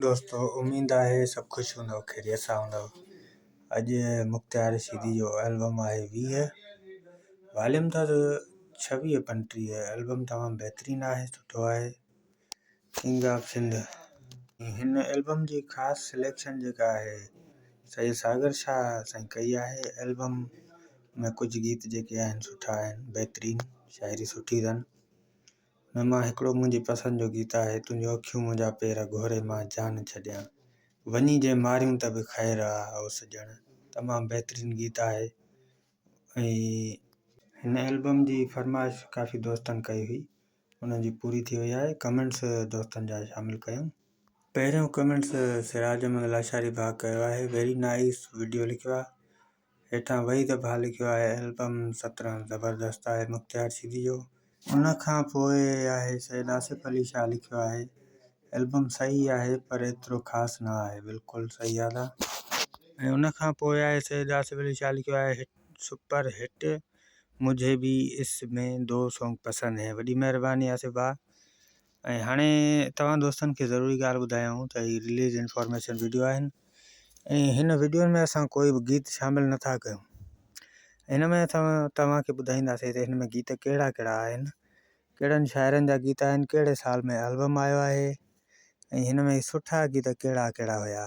दोस्तों उम्मीद है सब खुश हूंदव, खैरियत सां हूंदव। अॼु मुख़्तियार रशीदी जो एल्बम आहे 20, वॉल्यूम अथसि 26-35। एल्बम तमामु बहितरीनु आहे, सुठो आहे। किंग ऑफ सिंध हिन एल्बम जी ख़ासि सिलेक्शन जेका आहे सईद सागर शाह साईं कई आहे। एल्बम में कुझु गीत जेके आहिनि सुठा आहिनि, बहितरीनु, शाइरी सुठी अथनि। हुन मां हिकिड़ो मुंहिंजी पसंदि जो गीत आहे, तुंहिंजो अखियूं मुंहिंजा पेर घोरे मां जान छॾियां, वञी जे मारियूं त बि ख़ैरु आहे ओ सॼण। तमामु बहितरीनु गीत आहे। ऐं हिन एल्बम जी फरमाइश काफ़ी दोस्तनि कई हुई, उन्हनि जी पूरी थी वई आहे। कमेंट्स दोस्तनि जा शामिलु कयूं। पहिरियों कमेंट्स सिराज अहमद लाशारी भाउ कयो आहे, वेरी नाइस वीडियो लिखियो आहे। हेठां वहीद भाउ लिखियो आहे, एल्बम 17 ज़बरदस्त आहे मुख़्तियार रशीदी जो। उन खां पोइ आहे सैयद आसिफ अली शाह लिखियो आहे, एल्बम सही आहे पर एतिरो ख़ासि न आहे, बिल्कुलु सही आहे। ऐं उन खां पोइ आहे सैयद आसिफ अली शाह लिखियो आहे, सुपर हिट, मुझे भी इसमें 2 सॉन्ग पसंद है। वॾी महिरबानी आसिफ भाउ। ऐं हाणे तव्हां दोस्तनि खे ज़रूरी ॻाल्हि ॿुधायूं त हीअ रिलीज़ इंफॉर्मेशन वीडियो आहिनि ऐं हिन वीडियो में असां कोई बि गीत शामिलु नथा कयूं। हिन में तव्हांखे ॿुधाईंदासीं त हिन में गीत कहिड़ा कहिड़ा आहिनि, कहिड़नि शाइरनि जा गीत आहिनि, कहिड़े साल में एल्बम आयो आहे ऐं हिन में सुठा गीत कहिड़ा कहिड़ा हुया।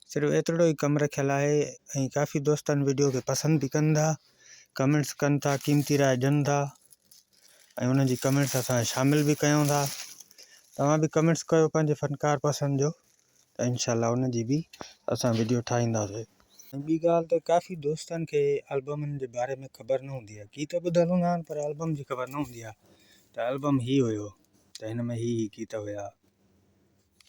सिर्फ़ु एतिरो ई कमु रखियलु आहे ऐं काफ़ी दोस्तनि वीडियो खे पसंदि बि कनि था, कमेंट्स कनि था, क़ीमती राय ॾियनि था ऐं उन्हनि जी कमेंट्स असां शामिलु बि कयूं था। तव्हां बि कमेंट्स कयो पंहिंजे फ़नकार पसंदि जो, त इनशाला उन जी बि असां वीडियो ठाहींदासीं। ऐं ॿी ॻाल्हि त काफ़ी दोस्तनि खे एल्बमनि जे बारे में ख़बर न हूंदी आहे, गीत ॿुधल हूंदा आहिनि पर एल्बम जी ख़बर न हूंदी आहे त एल्बम ही हुयो, त हिन में ही गीत हुया।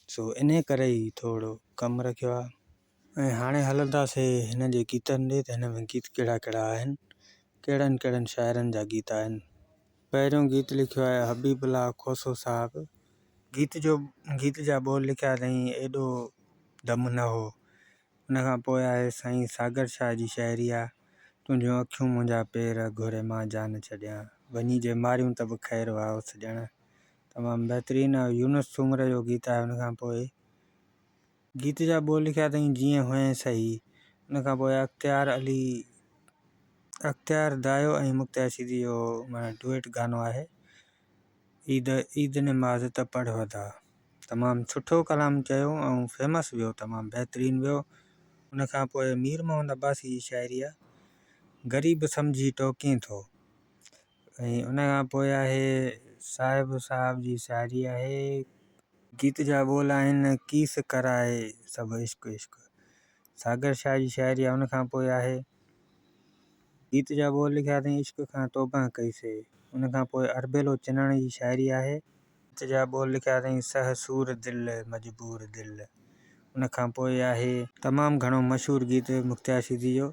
सो इन करे ई थोरो कमु रखियो आहे। ऐं हाणे हलंदासीं हिन जे गीतनि ॾे, त हिन में गीत कहिड़ा कहिड़ा आहिनि, कहिड़नि कहिड़नि शाइरनि जा गीत आहिनि। पहिरियों गीत लिखियो आहे हबीबुल्ला खोसो साहब। गीत जा बोल लिखिया अथई, एॾो दम न हो। उन खां पोइ आहे साईं सागर शाह जी शाइरी आहे, तुंहिंजूं अखियूं मुंहिंजा पेर घोरे मां जान छॾियां, वञी जे मारियूं त बि ख़ैरु आहे ओ सॼण। तमामु बहितरीनु यूनुस सूमर जो गीत आहे। उन खां पोइ गीत जा बोल लिखिया अथई, जीअं हुए सही। उन खां पोइ अख़्तियार दायो ऐं मुख़्तियार रशीदी जो माना डुएट गानो आहे, ईद नमाज़ त पढ़ वधा। तमामु सुठो कलाम चयो ऐं फेमस वियो, तमामु बहितरीनु वियो। उन खां पोइ मीर मोहम्मद अब्बासी जी शाइरी आहे, ग़रीब सम्झी टोकीं थो। ऐं उन खां पोइ आहे साहिब साहब जी शाइरी आहे, गीत जा बोल आहिनि, कीस कराए सभु इश्क इश्क। सागर शाह जी शाइरी आहे। उन खां पोइ आहे गीत जा बोल लिखिया अथई, इश्क खां तौबा कईसे। उन खां पोइ अरबेलो चिनाणी जी शाइरी आहे, गीत जा बोल लिखिया अथई, सह सूर दिल मजबूर दिल। उन खां पोइ आहे तमामु घणो मशहूरु गीत मुख़्तियार रशीदी जो,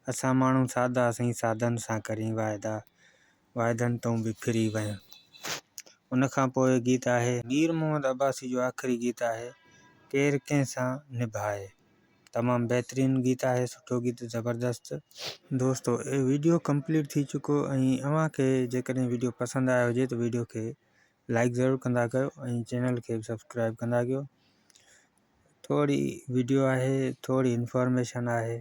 असां माण्हू सादा असां साधन सां करी वाइदा, वाइदनि तूं बि फिरी वञ। उन खां पोइ गीत आहे मीर मोहम्मद अब्बासी जो आख़िरी गीत आहे, केरु कंहिंसां निभाए। तमामु बहितरीनु गीत आहे, सुठो गीत, ज़बरदस्त। दोस्तों वीडियो कंप्लीट थी चुको ऐं अव्हांखे जेकॾहिं वीडियो पसंदि आयो हुजे त वीडियो खे लाइक ज़रूरु कंदा कयो ऐं चैनल खे सब्सक्राइब कंदा कयो। थोरी वीडियो आहे, थोरी इंफॉर्मेशन आहे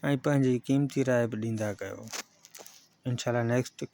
ऐं पंहिंजी क़ीमती राय बि ॾींदा कयो। इंशाल्लाह नेक्स्ट